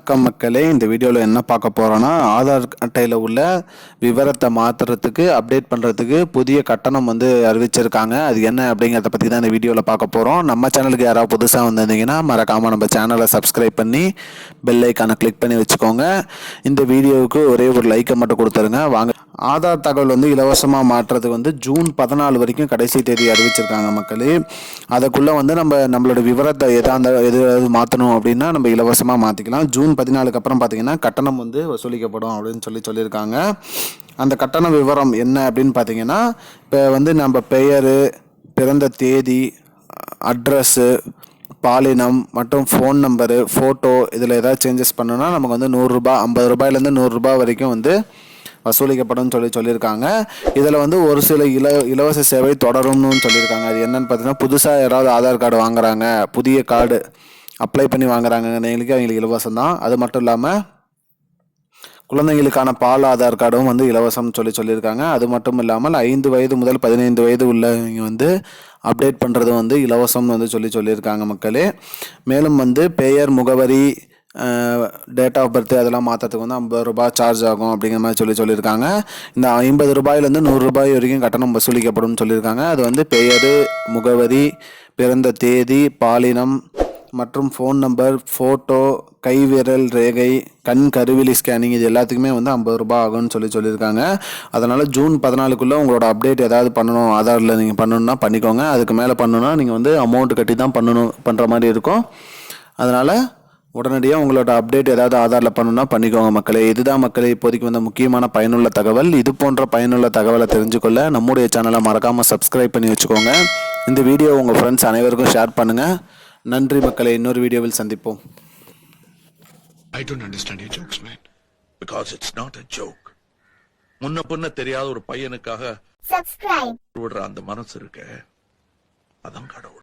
வணக்கம் மக்களே, இந்த வீடியோவில் என்ன பார்க்க போகிறோன்னா, ஆதார் அட்டையில் உள்ள விவரத்தை மாற்றுறதுக்கு அப்டேட் பண்ணுறதுக்கு புதிய கட்டணம் அறிவிச்சிருக்காங்க. அது என்ன அப்படிங்கிறத பற்றி தான் இந்த வீடியோவில் பார்க்க போகிறோம். நம்ம சேனலுக்கு யாராவது புதுசாக வந்திருந்தீங்கன்னா மறக்காமல் நம்ம சேனலை சப்ஸ்கிரைப் பண்ணி பெல் ஐக்கானை கிளிக் பண்ணி வச்சுக்கோங்க. இந்த வீடியோவுக்கு ஒரே ஒரு லைக்கை மட்டும் கொடுத்துருங்க. வாங்க, ஆதார் தகவல் இலவசமாக மாற்றுறதுக்கு ஜூன் 14 வரைக்கும் கடைசி தேதி அறிவிச்சிருக்காங்க மக்களே. அதுக்குள்ளே நம்மளோட விவரத்தை எதாவது மாற்றணும் அப்படின்னா நம்ம இலவசமாக மாற்றிக்கலாம். ஜூன் 14க்கு அப்புறம் பார்த்தீங்கன்னா கட்டணம் வசூலிக்கப்படும் அப்படின்னு சொல்லியிருக்காங்க. அந்த கட்டண விவரம் என்ன அப்படின்னு பார்த்தீங்கன்னா, இப்போ நம்ம பெயர், பிறந்த தேதி, அட்ரஸ்ஸு, பாலினம் மற்றும் ஃபோன் நம்பரு, ஃபோட்டோ இதில் ஏதாவது சேஞ்சஸ் பண்ணோன்னா நமக்கு 100 ரூபாய், 50 ரூபாயிலேருந்து 100 ரூபாய் வரைக்கும் வசூலிக்கப்படும் சொல்லியிருக்காங்க. இதில் ஒரு சில இலவச சேவை தொடரும்னு சொல்லியிருக்காங்க. அது என்னன்னு பார்த்தீங்கன்னா, புதுசாக யாராவது ஆதார் கார்டு வாங்குறாங்க, புதிய கார்டு அப்ளை பண்ணி வாங்குறாங்கங்களுக்கு அவங்களுக்கு இலவசம் தான். அது மட்டும் இல்லாமல் குழந்தைங்களுக்கான பால் ஆதார் கார்டும் இலவசம் சொல்லியிருக்காங்க. அது மட்டும் இல்லாமல் 5 வயது முதல் 15 வயது உள்ளவங்க அப்டேட் பண்ணுறது இலவசம் சொல்லியிருக்காங்க மக்களே. மேலும் பெயர், முகவரி, டேட் ஆஃப் பர்த் அதெல்லாம் மாற்றத்துக்கு 50 ரூபாய் சார்ஜ் ஆகும் அப்படிங்கிற மாதிரி சொல்லியிருக்காங்க. இந்த 50 ரூபாயிலேருந்து 100 ரூபாய் வரைக்கும் கட்டணம் வசூலிக்கப்படும் சொல்லியிருக்காங்க. அது பெயர், முகவரி, பிறந்த தேதி, பாலினம் மற்றும் ஃபோன் நம்பர், ஃபோட்டோ, கைவிரல் ரேகை, கண் கருவிழி ஸ்கேனிங் இது எல்லாத்துக்குமே 50 ரூபாய் ஆகும்னு சொல்லியிருக்காங்க. அதனால் ஜூன் 14க்குள்ளே உங்களோட அப்டேட் ஏதாவது பண்ணணும், ஆதாரில் நீங்கள் பண்ணணுன்னா பண்ணிக்கோங்க. அதுக்கு மேலே பண்ணணுன்னா நீங்கள் அமௌண்ட் கட்டி தான் பண்ணுற மாதிரி இருக்கும். அதனால் உடனடியாக உங்களோட அப்டேட் ஏதாவது ஆதாரில் பண்ணணும்னா பண்ணிக்கோங்க மக்களே. இதுதான் மக்களே இப்போதைக்கு முக்கியமான பயனுள்ள தகவல். இது போன்ற பயனுள்ள தகவலை தெரிஞ்சுக்கொள்ள நம்முடைய சேனலை மறக்காமல் சப்ஸ்கிரைப் பண்ணி வச்சுக்கோங்க. இந்த வீடியோ உங்கள் ஃப்ரெண்ட்ஸ் அனைவருக்கும் ஷேர் பண்ணுங்கள். நன்றி மக்களே, இன்னொரு வீடியோவில் சந்திப்போம். I don't understand your jokes, man. Because it's not a joke. முன்ன பின்ன தெரியாத ஒரு பையனுக்காக விடுற அந்த மனசு இருக்க, அதான் கடவுள்.